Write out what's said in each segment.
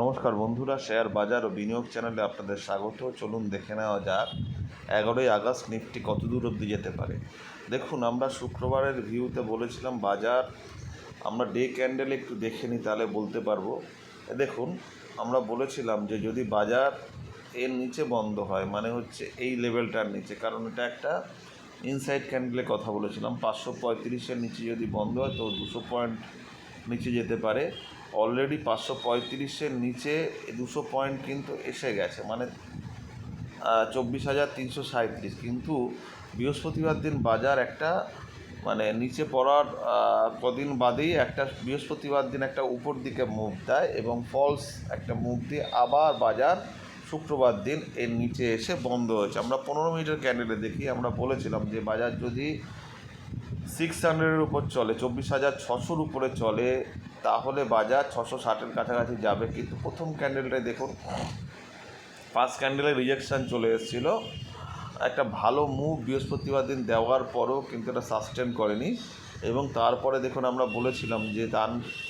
নমস্কার বন্ধুরা, শেয়ার বাজার ও বিনিয়োগ চ্যানেলে আপনাদের স্বাগত। চলুন দেখে নেওয়া যাক 11ই আগস্ট নিফটি কত দূর অবধি যেতে পারে। দেখুন, আমরা শুক্রবারের ভিউতে বলেছিলাম বাজার আমরা ডে ক্যান্ডেল একটু দেখে নিই, তাহলে বলতে পারবো। দেখুন, আমরা বলেছিলাম যে যদি বাজার এর নিচে বন্ধ হয়, মানে হচ্ছে এই লেভেলটার নিচে, কারণ এটা একটা ইনসাইড ক্যান্ডেলের কথা বলেছিলাম, 535-এর নিচে যদি বন্ধ হয় তো 200 পয়েন্ট নিচে যেতে পারে। অলরেডি 535-এর নিচে 200 পয়েন্ট কিন্তু এসে গেছে, মানে 24,337। কিন্তু বৃহস্পতিবার দিন বাজার একটা মানে নিচে পড়ার কদিন বাদেই একটা বৃহস্পতিবার দিন একটা উপর দিকে মুভ দেয় এবং ফলস একটা মুভ দিয়ে আবার বাজার শুক্রবার দিন এর নিচে এসে বন্ধ হয়েছে। আমরা 15 মিনিটের ক্যান্ডেলে দেখি, আমরা বলেছিলাম যে বাজার যদি 600-এর উপর চলে, 24,600-র উপরে চলে, তাহলে বাজার 660-এর কাছাকাছি যাবে। কিন্তু প্রথম ক্যান্ডেলটায় দেখুন, ফার্স্ট ক্যান্ডেলে রিজেকশান চলে এসেছিলো। একটা ভালো মুভ বৃহস্পতিবার দিন দেওয়ার পরও কিন্তু এটা সাস্টেন করেনি এবং তারপরে দেখুন আমরা বলেছিলাম যে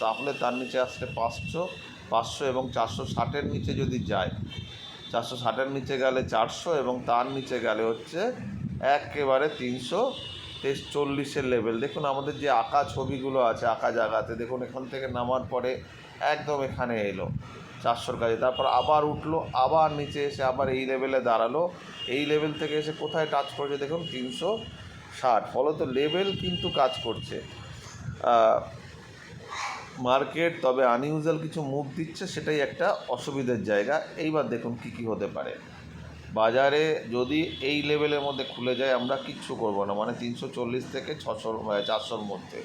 তাহলে তার নিচে আসলে 500 এবং 460-এর নিচে যদি যায়, 460-এর নিচে গেলে 400 এবং তার নিচে গেলে হচ্ছে একেবারে 343-এর লেভেল। দেখুন আমাদের যে আঁকা ছবিগুলো আছে, আঁকা জায়গাতে দেখুন এখান থেকে নামার পরে একদম এখানে এলো 400-র কাছে, তারপর আবার উঠলো, আবার নিচে এসে আবার এই লেভেলে দাঁড়ালো, এই লেভেল থেকে এসে কোথায় টাচ করেছে দেখুন 360। ফলত লেভেল কিন্তু কাজ করছে মার্কেট, তবে আনইউজুয়াল কিছু মুভ দিচ্ছে, সেটাই একটা অসুবিধার জায়গা। এইবার দেখুন কি হতে পারে বাজারে। যদি এই লেভেলের মধ্যে খুলে যায় আমরা কিচ্ছু করব না, মানে 340 থেকে 400-র মধ্যে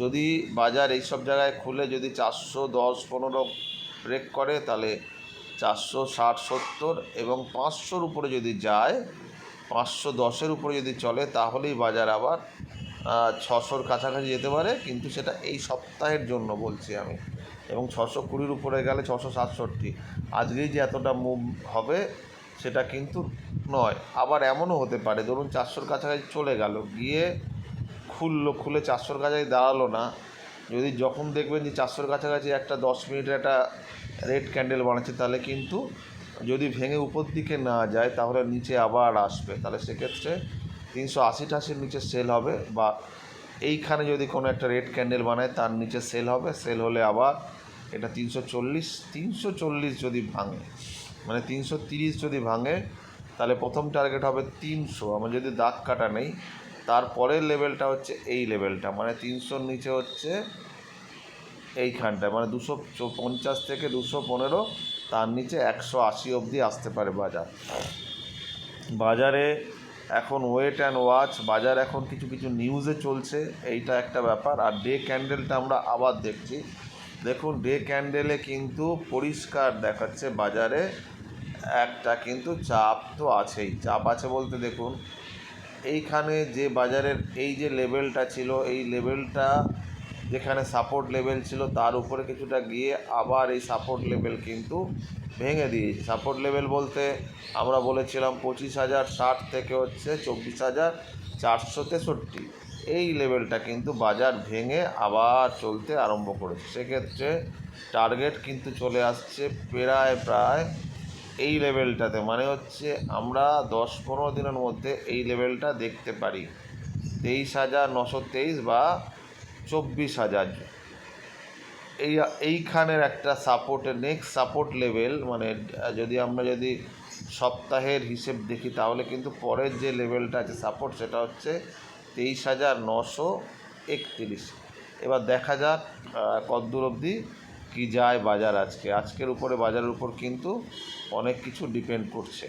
যদি বাজার এইসব জায়গায় খুলে যদি 410-15 ব্রেক করে, তাহলে 460-70 এবং 500-র উপরে যদি যায়, 510-এর উপরে যদি চলে, তাহলেই বাজার আবার 600-র কাছাকাছি যেতে পারে। কিন্তু সেটা এই সপ্তাহের জন্য বলছি আমি, এবং 620-র উপরে গেলে 667। আজকেই যে এতটা মুভ হবে সেটা কিন্তু নয়। আবার এমনও হতে পারে ধরুন 400-র কাছাকাছি চলে গেল, গিয়ে খুলে 400-র কাছাকাছি দাঁড়ালো না, যদি যখন দেখবেন যে 400-র কাছাকাছি একটা 10 মিনিটের একটা রেড ক্যান্ডেল বানাচ্ছে, তাহলে কিন্তু যদি ভেঙে উপর দিকে না যায় তাহলে নিচে আবার আসবে, তাহলে সেক্ষেত্রে 380-টাশির নিচে সেল হবে, বা এইখানে যদি কোনো একটা রেড ক্যান্ডেল বানায় তার নিচে সেল হবে। সেল হলে আবার এটা 340 যদি ভাঙে, মানে 330 যদি ভাঙে, তাহলে প্রথম টার্গেট হবে 300। আমার যদি দাগ কাটা নেই, তারপরের লেভেলটা হচ্ছে এই লেভেলটা, মানে 300-র নিচে হচ্ছে এইখানটায়, মানে 250 থেকে 215, তার নিচে 180 অবধি আসতে পারে বাজারে। এখন ওয়েট অ্যান্ড ওয়াচ, বাজার এখন কিছু নিউজে চলছে, এইটা একটা ব্যাপার। আর ডে ক্যান্ডেলটা আমরা আবার দেখছি, দেখুন ডে ক্যান্ডেলে কিন্তু পরিষ্কার দেখাচ্ছে বাজারে একটা কিন্তু চাপ তো আছেই। চাপ আছে বলতে দেখুন এইখানে যে বাজারের এই যে লেভেলটা ছিল, এই লেভেলটা যেখানে সাপোর্ট লেভেল ছিল তার উপরে কিছুটা গিয়ে আবার এই সাপোর্ট লেভেল কিন্তু ভেঙে দিয়েছে। সাপোর্ট লেভেল বলতে আমরা বলেছিলাম 25,060 থেকে হচ্ছে 24,463, এই লেভেলটা কিন্তু বাজার ভেঙে আবার চলতে আরম্ভ করেছে। সেক্ষেত্রে টার্গেট কিন্তু চলে আসছে প্রায় এই লেভেলটাতে, মানে হচ্ছে আমরা 10-15 দিনের মধ্যে এই লেভেলটা দেখতে পারি 23,923 বা 24,000। এইখানের একটা সাপোর্টের নেক্সট সাপোর্ট লেভেল, মানে আমরা যদি সপ্তাহের হিসেব দেখি তাহলে কিন্তু পরের যে লেভেলটা আছে সাপোর্ট, সেটা হচ্ছে 23,931। এবার দেখা যাক কতদূর অবধি কী যায় বাজার। আজকের উপরে বাজারের উপর কিন্তু অনেক কিছু ডিপেন্ড করছে।